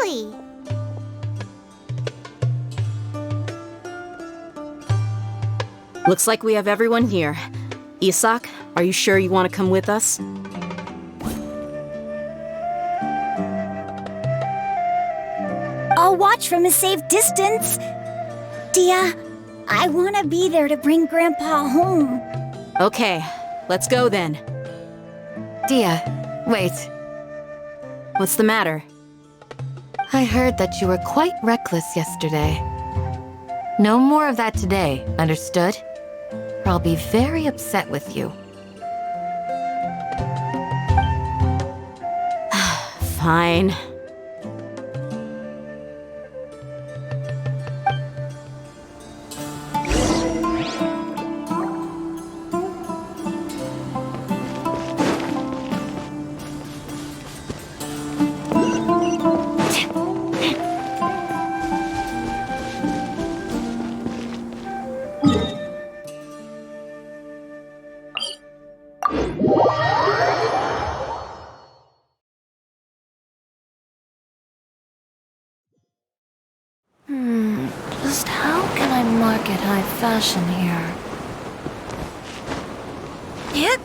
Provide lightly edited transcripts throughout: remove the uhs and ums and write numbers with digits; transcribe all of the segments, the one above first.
Exactly! Looks like we have everyone here. Isak, are you sure you want to come with us? I'll watch from a safe distance. Dia, I want to be there to bring Grandpa home. Okay, let's go then. Dia, wait. What's the matter? I heard that you were quite reckless yesterday. No more of that today, understood? Or I'll be very upset with you. Fine. Just how can I market high fashion here? Yep.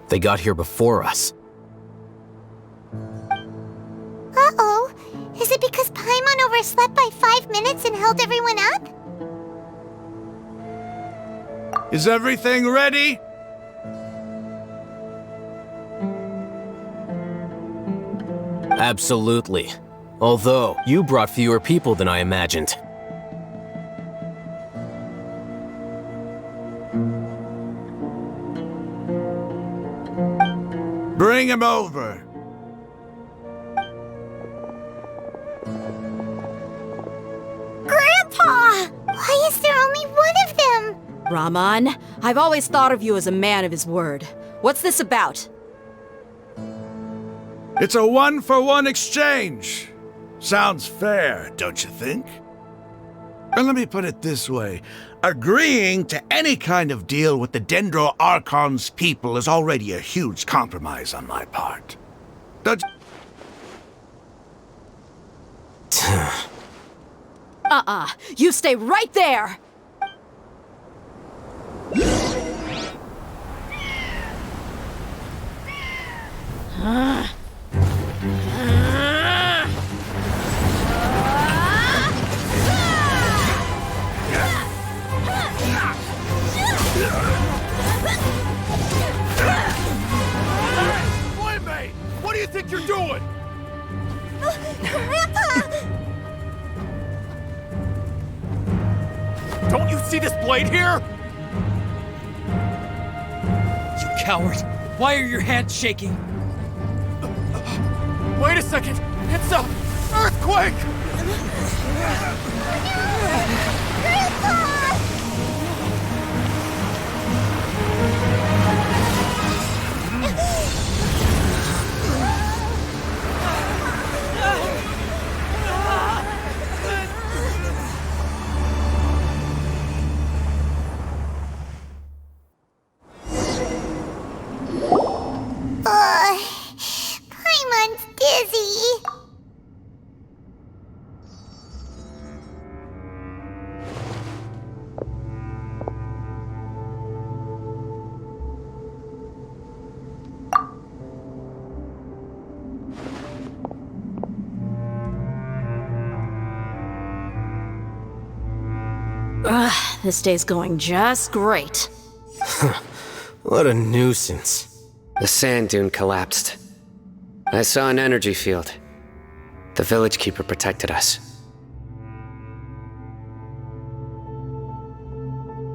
They got here before us. Uh-oh. Is it because Paimon overslept by 5 minutes and held everyone up? Is everything ready? Absolutely. Although, you brought fewer people than I imagined. Bring him over. Grandpa! Why is there only one of them? Rahman, I've always thought of you as a man of his word. What's this about? It's a one-for-one exchange. Sounds fair, don't you think? And let me put it this way. Agreeing to any kind of deal with the Dendro Archon's people is already a huge compromise on my part. Don't You stay right there! Playmate! What do you think you're doing? Grandpa! Don't you see this blade here? You coward! Why are your hands shaking? Wait a second! It's a earthquake! Paimon's dizzy. This day's going just great. What a nuisance. The sand dune collapsed. I saw an energy field. The village keeper protected us.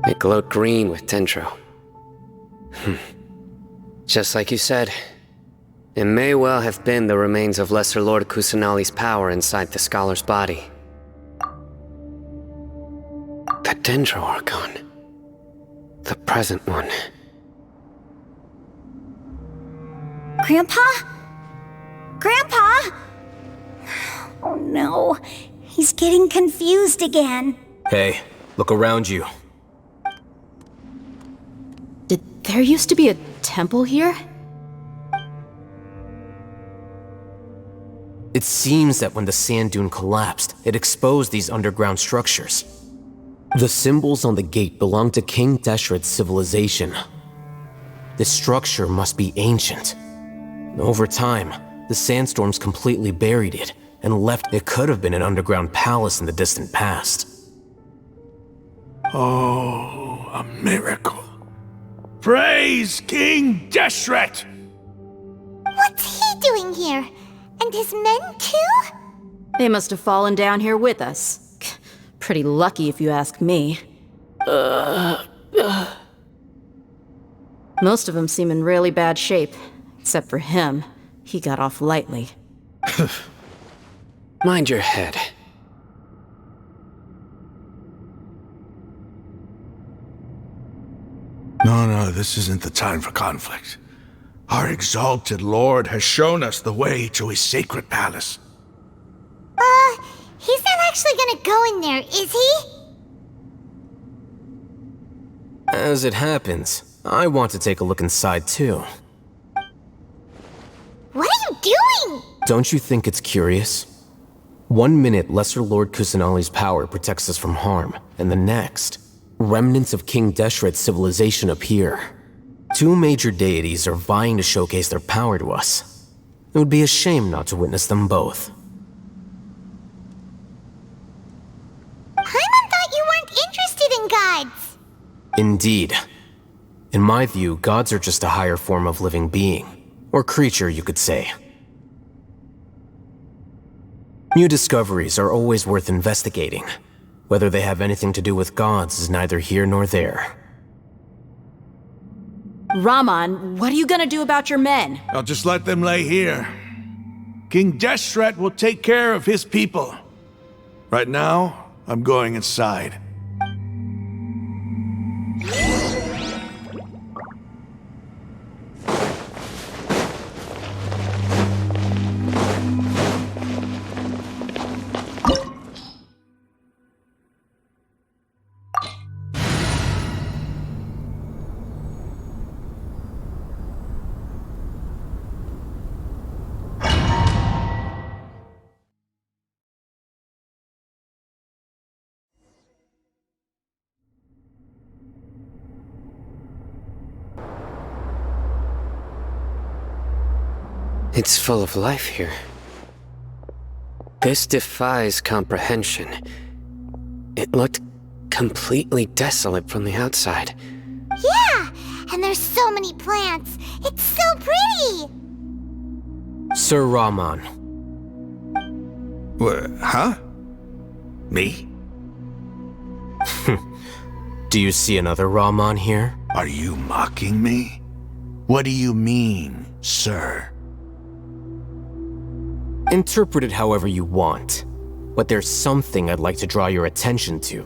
It glowed green with dendro. Just like you said, it may well have been the remains of Lesser Lord Kusanali's power inside the scholar's body. The Dendro Archon. The present one. Grandpa? Grandpa? Oh no, he's getting confused again. Hey, look around you. Did there used to be a temple here? It seems that when the sand dune collapsed, it exposed these underground structures. The symbols on the gate belong to King Deshret's civilization. This structure must be ancient. Over time, the sandstorms completely buried it and left. It could have been an underground palace in the distant past. Oh, a miracle. Praise King Deshret! What's he doing here? And his men too? They must have fallen down here with us. Pretty lucky if you ask me. Most of them seem in really bad shape. Except for him. He got off lightly. Mind your head. No, this isn't the time for conflict. Our exalted lord has shown us the way to his sacred palace. He's not actually gonna go in there, is he? As it happens, I want to take a look inside too. What are you doing? Don't you think it's curious? 1 minute, Lesser Lord Kusanali's power protects us from harm, and the next, remnants of King Deshret's civilization appear. 2 major deities are vying to showcase their power to us. It would be a shame not to witness them both. Paimon thought you weren't interested in gods. Indeed. In my view, gods are just a higher form of living being. Or creature, you could say. New discoveries are always worth investigating. Whether they have anything to do with gods is neither here nor there. Raman, what are you gonna do about your men? I'll just let them lay here. King Deshret will take care of his people. Right now, I'm going inside. It's full of life here. This defies comprehension. It looked completely desolate from the outside. Yeah, and there's so many plants. It's so pretty. Sir Raman. What, huh? Me? Do you see another Raman here? Are you mocking me? What do you mean, sir? Interpret it however you want, but there's something I'd like to draw your attention to.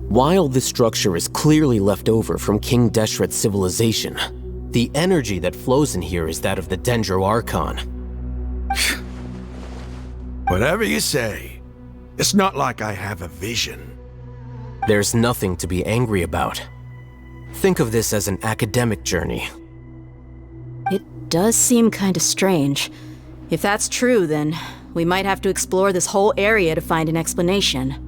While this structure is clearly left over from King Deshret's civilization, the energy that flows in here is that of the Dendro Archon. Whatever you say. It's not like I have a vision. There's nothing to be angry about. Think of this as an academic journey. It does seem kinda strange. If that's true, then we might have to explore this whole area to find an explanation.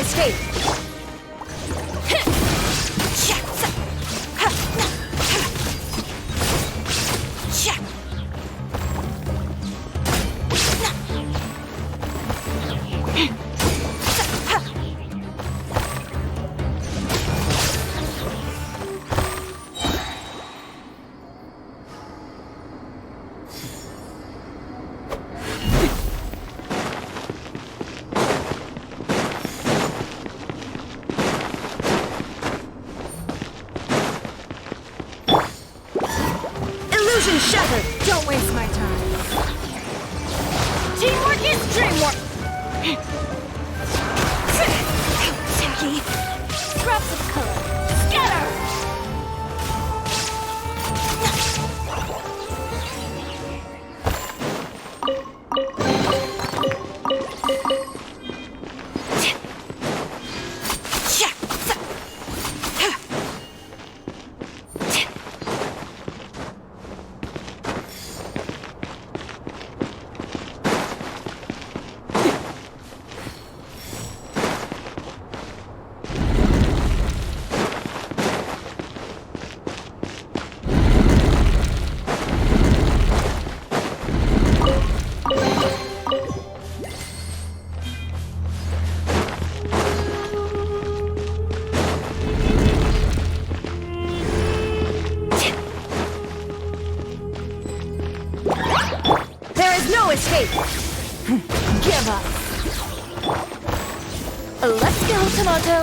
escape! Illusion shattered! Don't waste my time. Teamwork is dreamwork! Tacky. Drops of color. Scatter! Escape! Give up! Let's go, Tomato!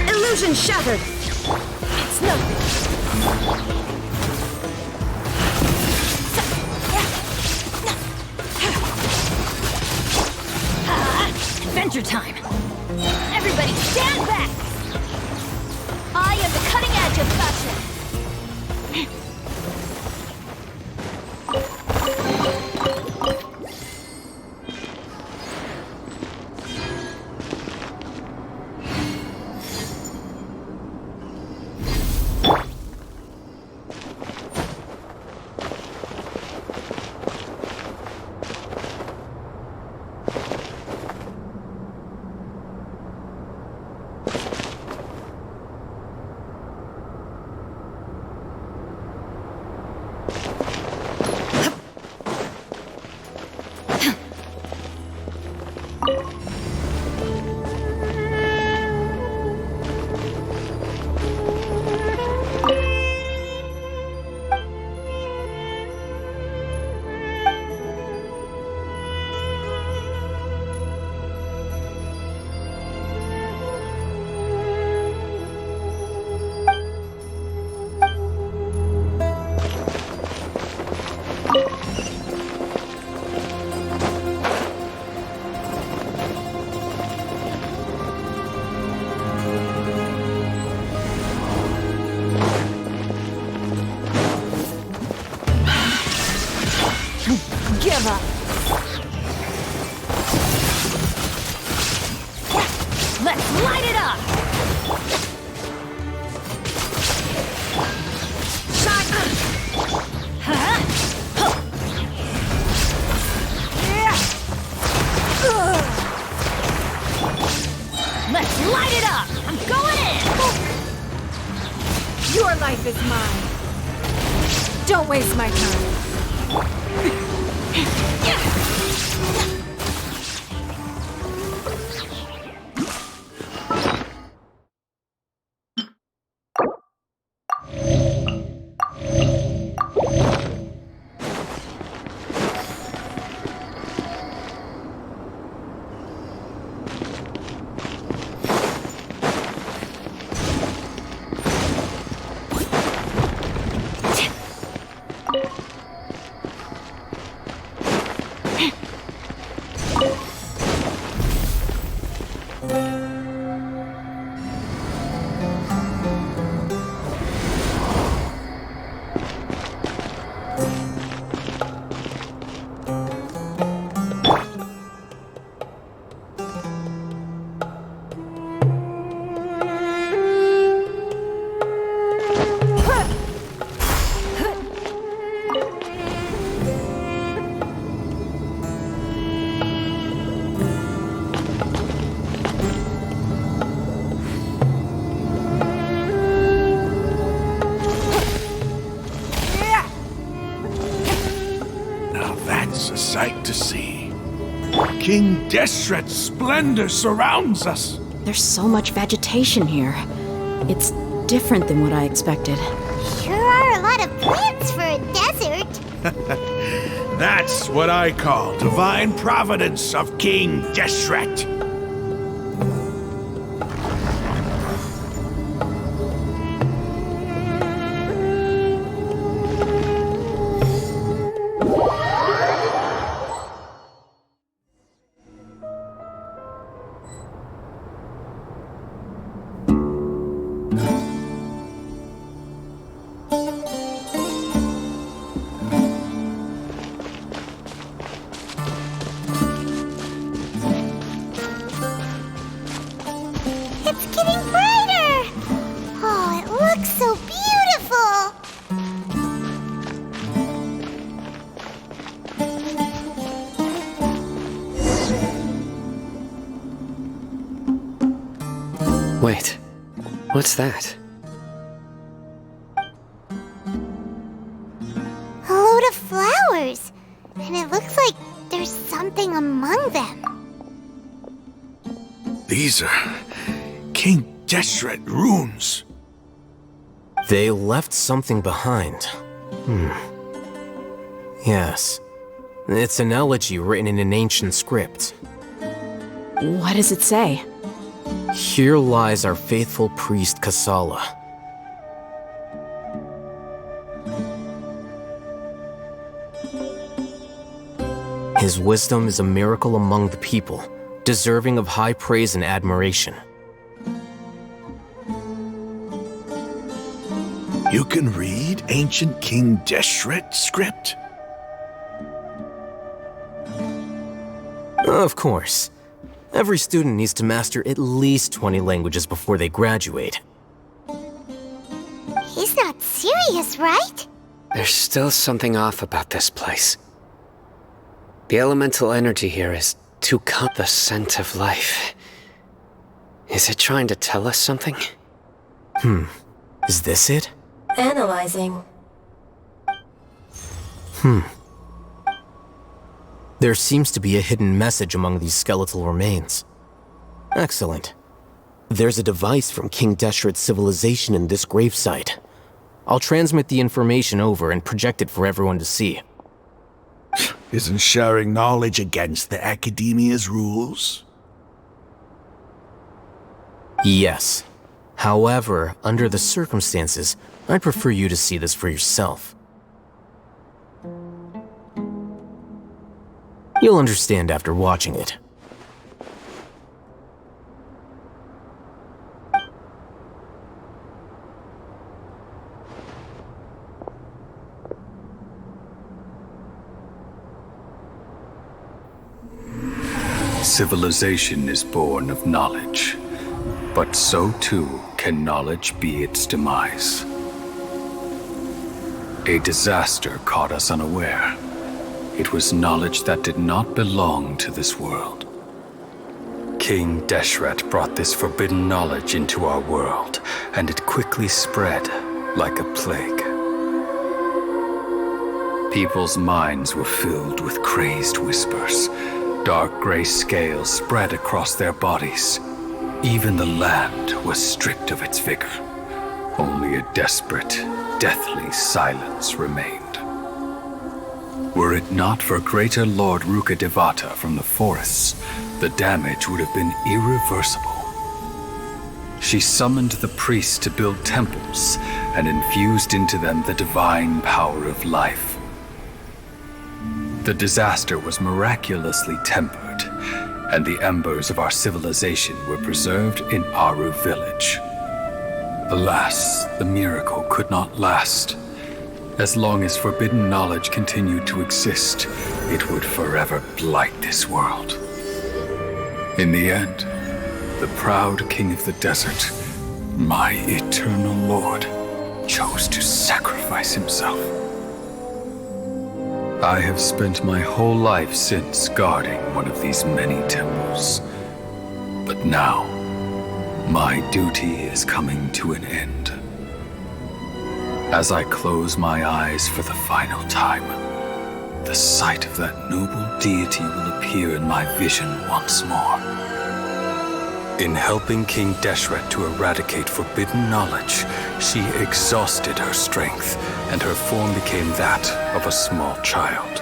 Illusion shattered! It's nothing! Adventure time! Everybody stand back! I am the cutting edge of fashion! Give up. Let's light it up. Let's light it up. I'm going in. Your life is mine. Don't waste my time. It's a sight to see. King Deshret's splendor surrounds us. There's so much vegetation here. It's different than what I expected. Sure are a lot of plants for a desert. That's what I call divine providence of King Deshret. It's getting brighter! Oh, it looks so beautiful! Wait, what's that? A load of flowers! And it looks like there's something among them. These are King Deshret runes. They left something behind. Yes. It's an elegy written in an ancient script. What does it say? Here lies our faithful priest Kasala. His wisdom is a miracle among the people, deserving of high praise and admiration. You can read ancient King Deshret script? Of course. Every student needs to master at least 20 languages before they graduate. He's not serious, right? There's still something off about this place. The elemental energy here is too cut the scent of life. Is it trying to tell us something? Is this it? Analyzing. There seems to be a hidden message among these skeletal remains. Excellent. There's a device from King Deshret's civilization in this gravesite. I'll transmit the information over and project it for everyone to see. Isn't sharing knowledge against the Academia's rules? Yes. However, under the circumstances, I'd prefer you to see this for yourself. You'll understand after watching it. Civilization is born of knowledge, but so too can knowledge be its demise. A disaster caught us unaware. It was knowledge that did not belong to this world. King Deshret brought this forbidden knowledge into our world, and it quickly spread like a plague. People's minds were filled with crazed whispers. Dark gray scales spread across their bodies. Even the land was stripped of its vigor. Only a desperate, deathly silence remained. Were it not for greater Lord Rukkhadevata from the forests, the damage would have been irreversible. She summoned the priests to build temples and infused into them the divine power of life. The disaster was miraculously tempered, and the embers of our civilization were preserved in Aru village. Alas, the miracle could not last. As long as forbidden knowledge continued to exist, it would forever blight this world. In the end, the proud king of the desert, my eternal lord, chose to sacrifice himself. I have spent my whole life since guarding one of these many temples. But now, my duty is coming to an end. As I close my eyes for the final time, the sight of that noble deity will appear in my vision once more. In helping King Deshret to eradicate forbidden knowledge, she exhausted her strength, and her form became that of a small child.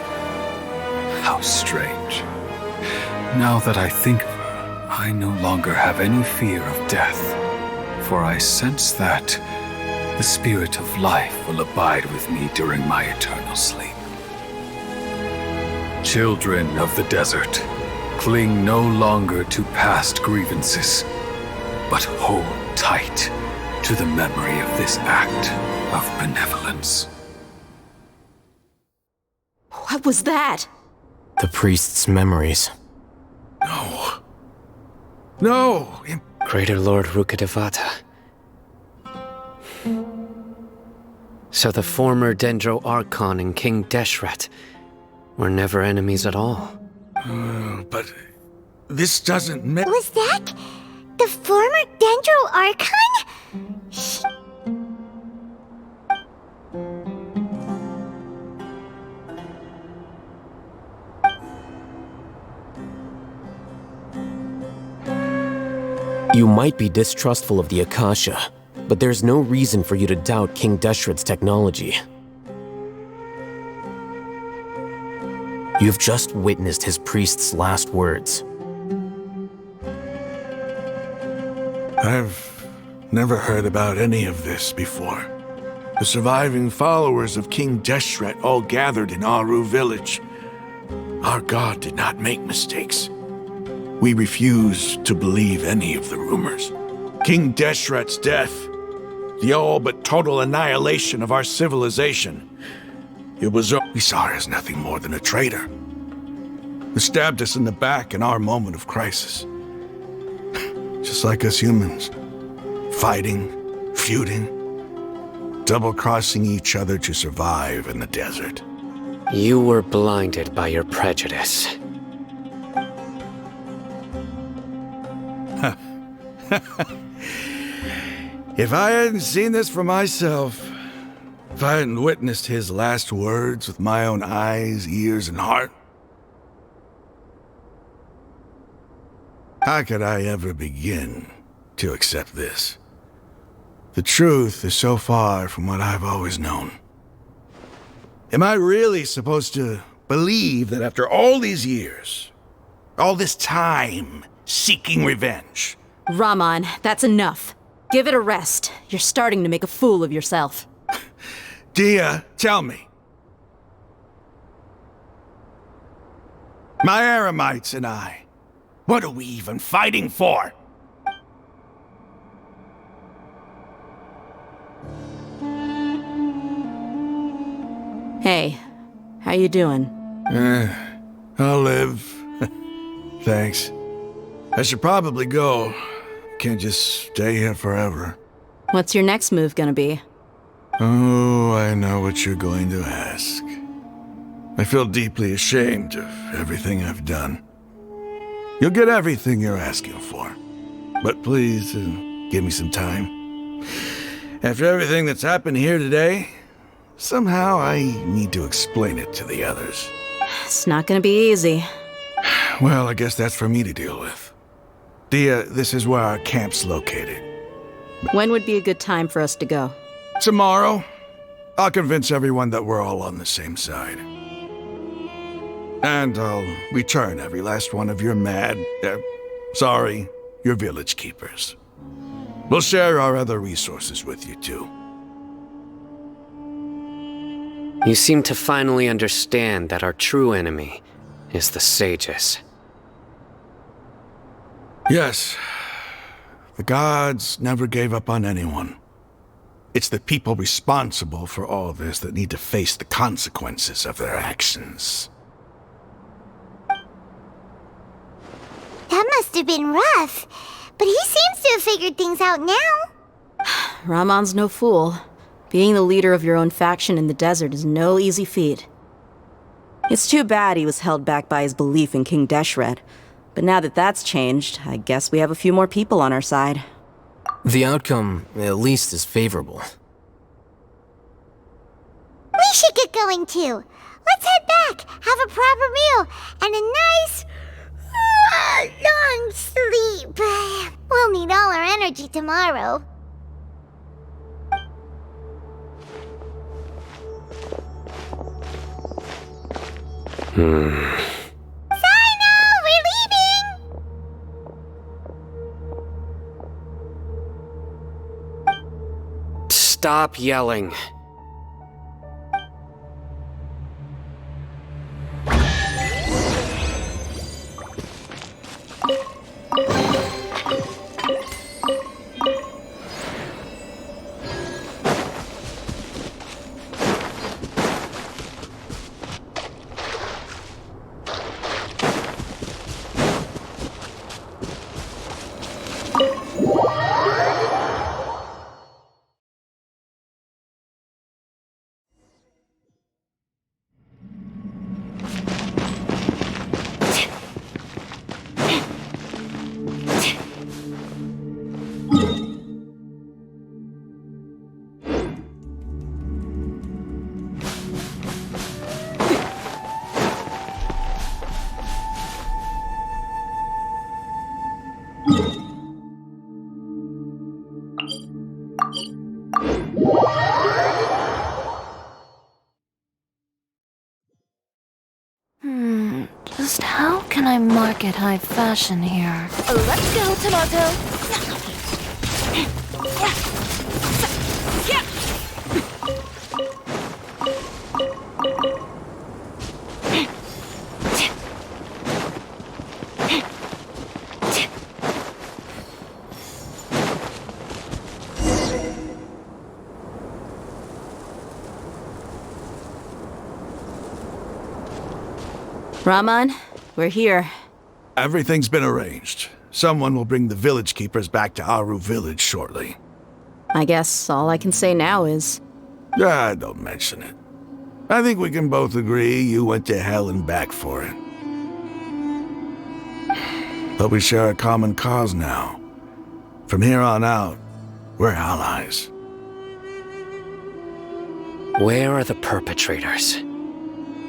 How strange. Now that I think of her, I no longer have any fear of death, for I sense that the spirit of life will abide with me during my eternal sleep. Children of the desert, cling no longer to past grievances, but hold tight to the memory of this act of benevolence. What was that? The priest's memories. No. No! Greater Lord Rukkhadevata. So the former Dendro Archon and King Deshret were never enemies at all. But this doesn't make... Was that the former Dendro Archon? You might be distrustful of the Akasha, but there's no reason for you to doubt King Deshret's technology. You've just witnessed his priest's last words. I've never heard about any of this before. The surviving followers of King Deshret all gathered in Aru village. Our god did not make mistakes. We refuse to believe any of the rumors. King Deshret's death, the all but total annihilation of our civilization. We saw her as nothing more than a traitor, who stabbed us in the back in our moment of crisis. Just like us humans, fighting, feuding, double-crossing each other to survive in the desert. You were blinded by your prejudice. If I hadn't seen this for myself, if I hadn't witnessed his last words with my own eyes, ears, and heart, how could I ever begin to accept this? The truth is so far from what I've always known. Am I really supposed to believe that after all these years, all this time seeking revenge... Raman, that's enough. Give it a rest. You're starting to make a fool of yourself. Dia, tell me. My Eremites and I, what are we even fighting for? Hey, how you doing? I'll live. Thanks. I should probably go. Can't just stay here forever. What's your next move gonna be? Oh, I know what you're going to ask. I feel deeply ashamed of everything I've done. You'll get everything you're asking for. But please, give me some time. After everything that's happened here today, somehow I need to explain it to the others. It's not gonna be easy. Well, I guess that's for me to deal with. Dia, this is where our camp's located. When would be a good time for us to go? Tomorrow, I'll convince everyone that we're all on the same side. And I'll return every last one of your your village keepers. We'll share our other resources with you too. You seem to finally understand that our true enemy is the sages. Yes. The gods never gave up on anyone. It's the people responsible for all this that need to face the consequences of their actions. That must have been rough, but he seems to have figured things out now. Raman's no fool. Being the leader of your own faction in the desert is no easy feat. It's too bad he was held back by his belief in King Deshret. But now that that's changed, I guess we have a few more people on our side. The outcome, at least, is favorable. We should get going too. Let's head back, have a proper meal, and a nice, long sleep. We'll need all our energy tomorrow. Sino, we're leaving! Stop yelling. Just how can I market high fashion here? Let's go, Tomato. Rahman, we're here. Everything's been arranged. Someone will bring the village keepers back to Aru village shortly. I guess all I can say now is... Don't mention it. I think we can both agree you went to hell and back for it. But we share a common cause now. From here on out, we're allies. Where are the perpetrators?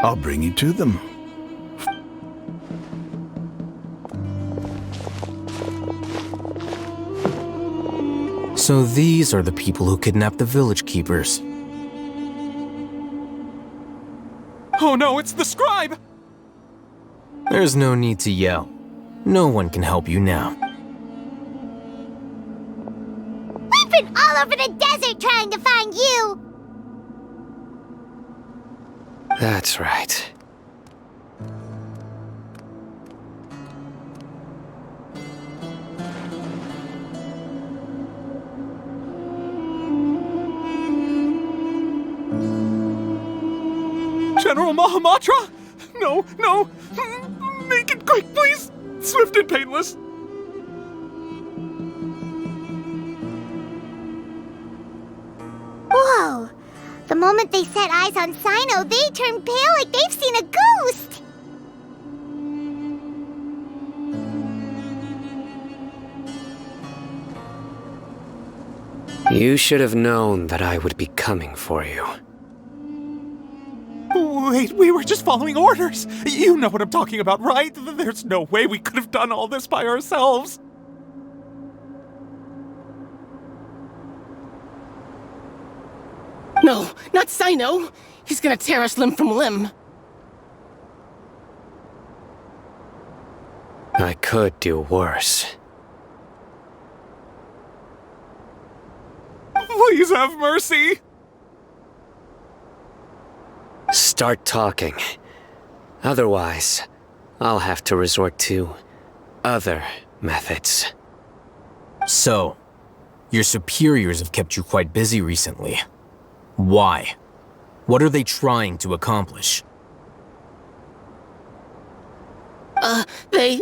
I'll bring you to them. So these are the people who kidnapped the village keepers. Oh no, it's the scribe! There's no need to yell. No one can help you now. We've been all over the desert trying to find you! That's right. General Mahamatra? No, no! Make it quick, please! Swift and painless! Whoa! The moment they set eyes on Sino, they turn pale like they've seen a ghost! You should have known that I would be coming for you. Wait, we were just following orders! You know what I'm talking about, right? There's no way we could have done all this by ourselves! No, not Sino. He's gonna tear us limb from limb. I could do worse. Please have mercy! Start talking. Otherwise, I'll have to resort to other methods. So, your superiors have kept you quite busy recently. Why? What are they trying to accomplish? They,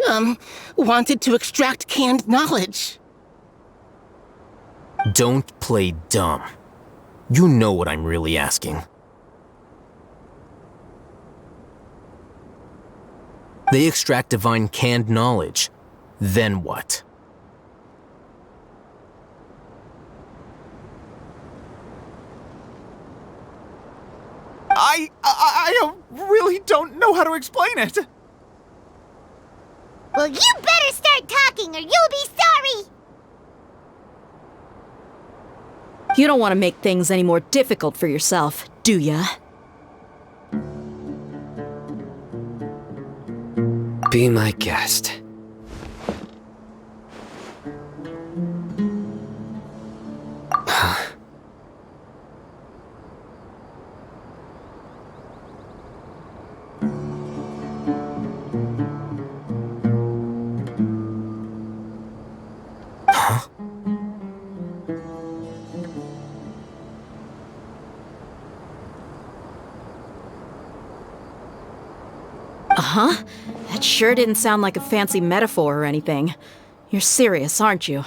wanted to extract canned knowledge. Don't play dumb. You know what I'm really asking. They extract divine canned knowledge. Then what? I I really don't know how to explain it. Well, you better start talking or you'll be sorry! You don't want to make things any more difficult for yourself, do ya? Be my guest. Uh-huh. That sure didn't sound like a fancy metaphor or anything. You're serious, aren't you?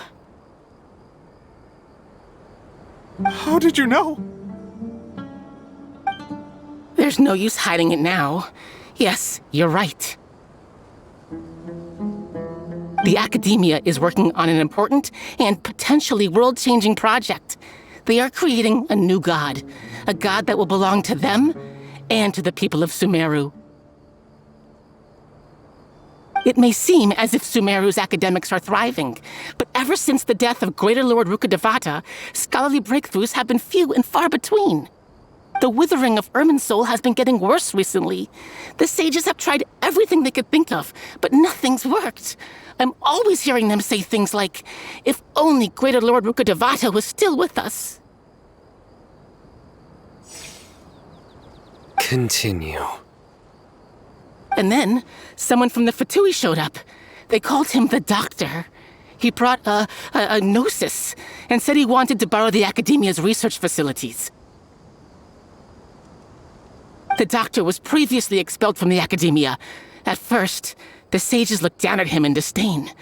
How did you know? There's no use hiding it now. Yes, you're right. The Academia is working on an important and potentially world-changing project. They are creating a new god. A god that will belong to them and to the people of Sumeru. It may seem as if Sumeru's academics are thriving, but ever since the death of Greater Lord Rukkhadevata, scholarly breakthroughs have been few and far between. The withering of Irminsul has been getting worse recently. The sages have tried everything they could think of, but nothing's worked. I'm always hearing them say things like, if only Greater Lord Rukkhadevata was still with us. Continue. And then, someone from the Fatui showed up. They called him the Doctor. He brought a gnosis and said he wanted to borrow the Academia's research facilities. The Doctor was previously expelled from the Academia. At first, the sages looked down at him in disdain.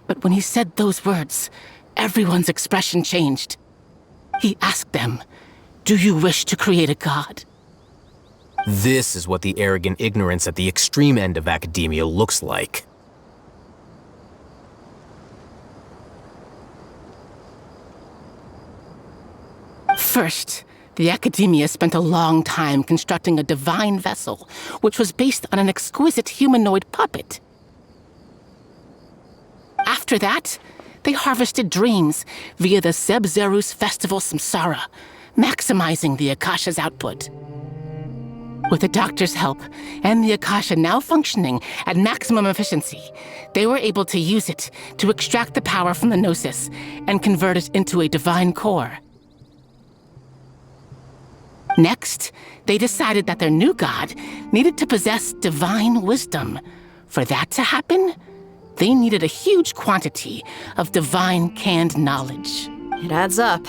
But when he said those words, everyone's expression changed. He asked them, "Do you wish to create a god?" This is what the arrogant ignorance at the extreme end of academia looks like. First, the Academia spent a long time constructing a divine vessel, which was based on an exquisite humanoid puppet. After that, they harvested dreams via the Zeb-Zerus Festival Samsara, maximizing the Akasha's output. With the Doctor's help, and the Akasha now functioning at maximum efficiency, they were able to use it to extract the power from the Gnosis and convert it into a divine core. Next, they decided that their new god needed to possess divine wisdom. For that to happen, they needed a huge quantity of divine canned knowledge. It adds up.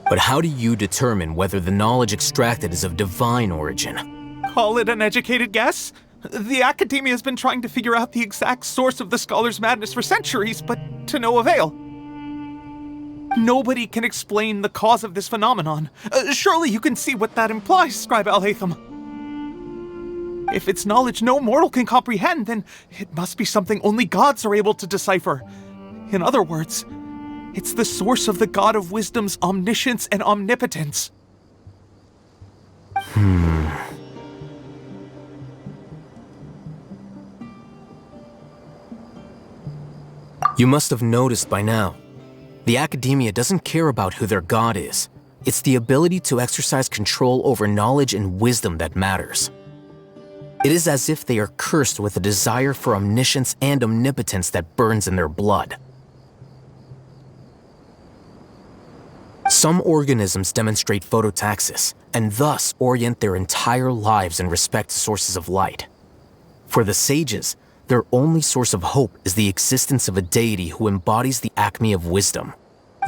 But how do you determine whether the knowledge extracted is of divine origin? Call it an educated guess? The Academia has been trying to figure out the exact source of the scholar's madness for centuries, but to no avail. Nobody can explain the cause of this phenomenon. Surely you can see what that implies, Scribe Al-Haytham. If it's knowledge no mortal can comprehend, then it must be something only gods are able to decipher. In other words, it's the source of the God of Wisdom's omniscience and omnipotence. You must have noticed by now. The Academia doesn't care about who their god is. It's the ability to exercise control over knowledge and wisdom that matters. It is as if they are cursed with a desire for omniscience and omnipotence that burns in their blood. Some organisms demonstrate phototaxis, and thus orient their entire lives in respect to sources of light. For the sages, their only source of hope is the existence of a deity who embodies the acme of wisdom.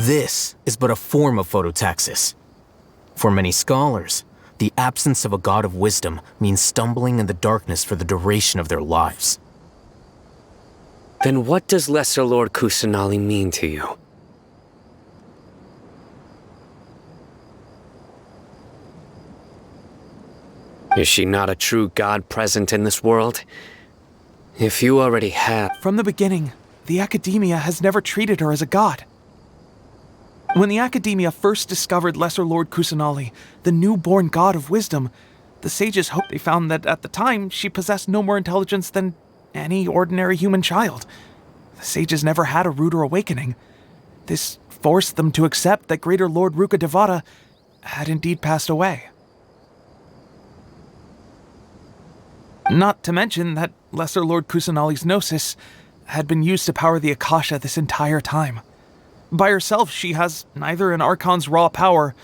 This is but a form of phototaxis. For many scholars, the absence of a god of wisdom means stumbling in the darkness for the duration of their lives. Then what does Lesser Lord Kusanali mean to you? Is she not a true god present in this world? If you already have... From the beginning, the Academia has never treated her as a god. When the Academia first discovered Lesser Lord Kusanali, the newborn god of wisdom, the sages hoped they found that at the time she possessed no more intelligence than any ordinary human child. The sages never had a ruder awakening. This forced them to accept that Greater Lord Rukkhadevata had indeed passed away. Not to mention that Lesser Lord Kusanali's gnosis had been used to power the Akasha this entire time. By herself, she has neither an Archon's raw power,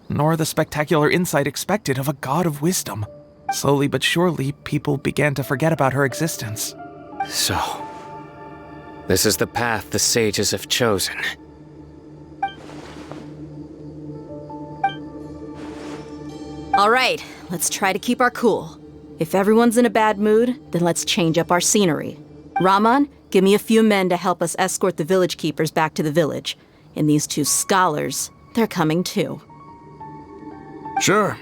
nor the spectacular insight expected of a god of wisdom. Slowly but surely, people began to forget about her existence. So, this is the path the sages have chosen. All right, let's try to keep our cool. If everyone's in a bad mood, then let's change up our scenery. Rahman, give me a few men to help us escort the village keepers back to the village. And these two scholars, they're coming too. Sure,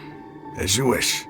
as you wish.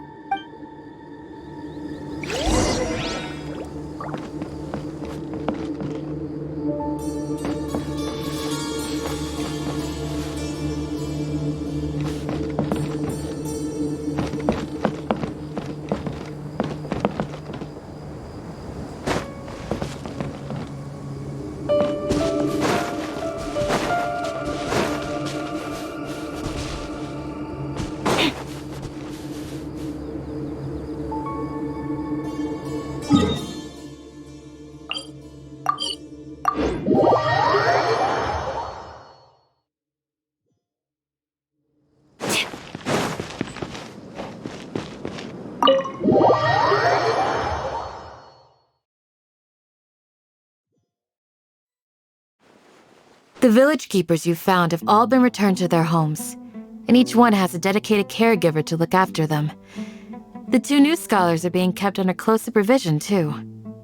The village keepers you found have all been returned to their homes, and each one has a dedicated caregiver to look after them. The two new scholars are being kept under close supervision, too.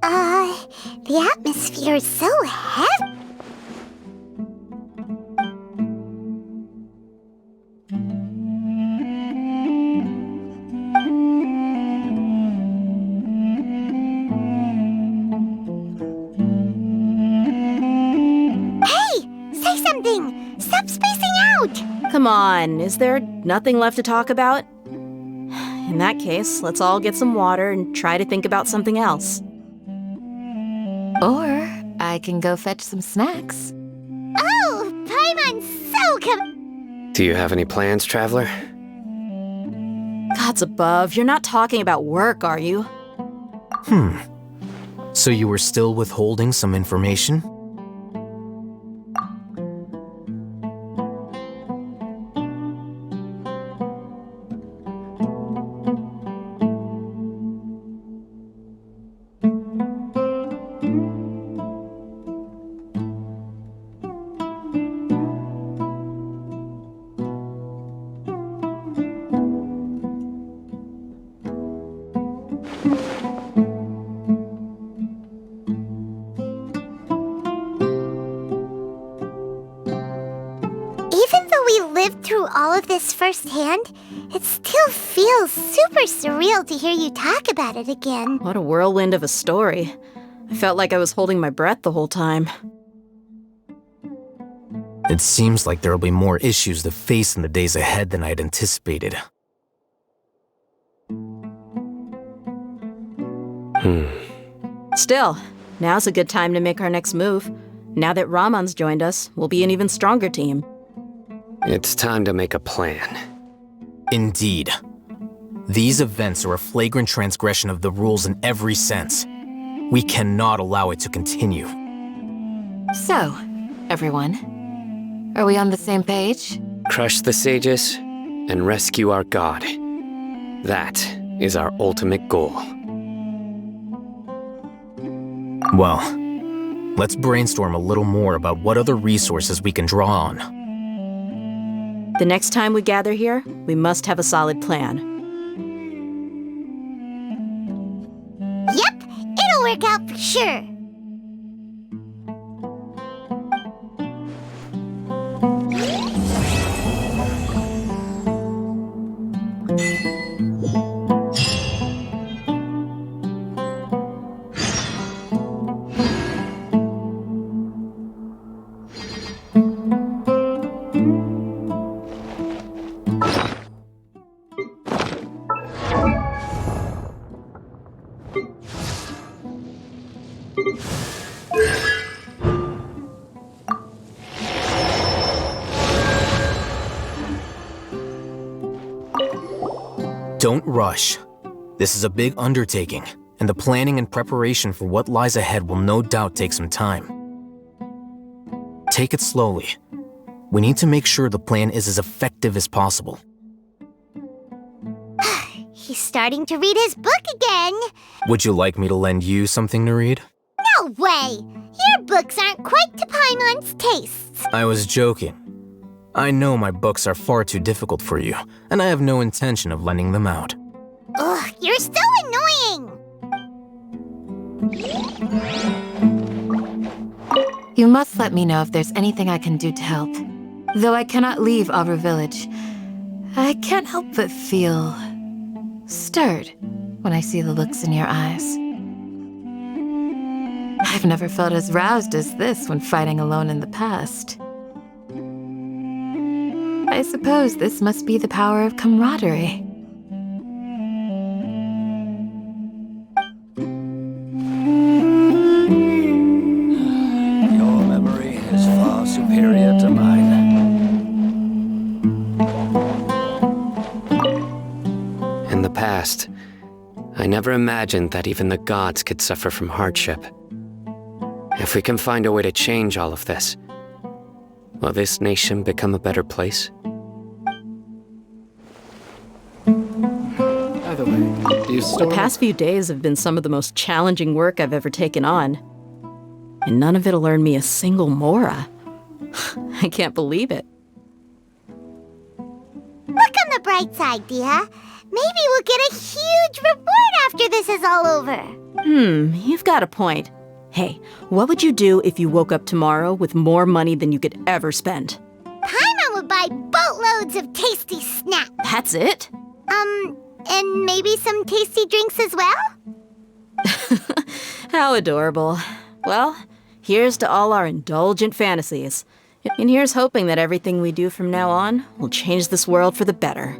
The atmosphere is so heavy. Stop spacing out! Come on, is there nothing left to talk about? In that case, let's all get some water and try to think about something else. Or I can go fetch some snacks. Oh, Paimon's so Do you have any plans, Traveler? Gods above, you're not talking about work, are you? So you were still withholding some information? all of this firsthand, it still feels super surreal to hear you talk about it again. What a whirlwind of a story. I felt like I was holding my breath the whole time. It seems like there'll be more issues to face in the days ahead than I'd anticipated. Still, now's a good time to make our next move. Now that Raman's joined us, we'll be an even stronger team. It's time to make a plan. Indeed. These events are a flagrant transgression of the rules in every sense. We cannot allow it to continue. So, everyone, are we on the same page? Crush the sages and rescue our god. That is our ultimate goal. Well, let's brainstorm a little more about what other resources we can draw on. The next time we gather here, we must have a solid plan. Yep, it'll work out for sure. Don't rush. This is a big undertaking, and the planning and preparation for what lies ahead will no doubt take some time. Take it slowly. We need to make sure the plan is as effective as possible. He's starting to read his book again. Would you like me to lend you something to read? No way! Your books aren't quite to Paimon's tastes. I was joking. I know my books are far too difficult for you, and I have no intention of lending them out. Ugh, you're so annoying! You must let me know if there's anything I can do to help. Though I cannot leave Avra Village, I can't help but feel stirred when I see the looks in your eyes. I've never felt as roused as this when fighting alone in the past. I suppose this must be the power of camaraderie. Your memory is far superior to mine. In the past, I never imagined that even the gods could suffer from hardship. If we can find a way to change all of this, will this nation become a better place? By the way, do you The past few days have been some of the most challenging work I've ever taken on. And none of it'll earn me a single mora. I can't believe it. Look on the bright side, Dia. Maybe we'll get a huge reward after this is all over. You've got a point. Hey, what would you do if you woke up tomorrow with more money than you could ever spend? Paimon would buy boatloads of tasty snacks. That's it? And maybe some tasty drinks as well? How adorable. Well, here's to all our indulgent fantasies. And here's hoping that everything we do from now on will change this world for the better.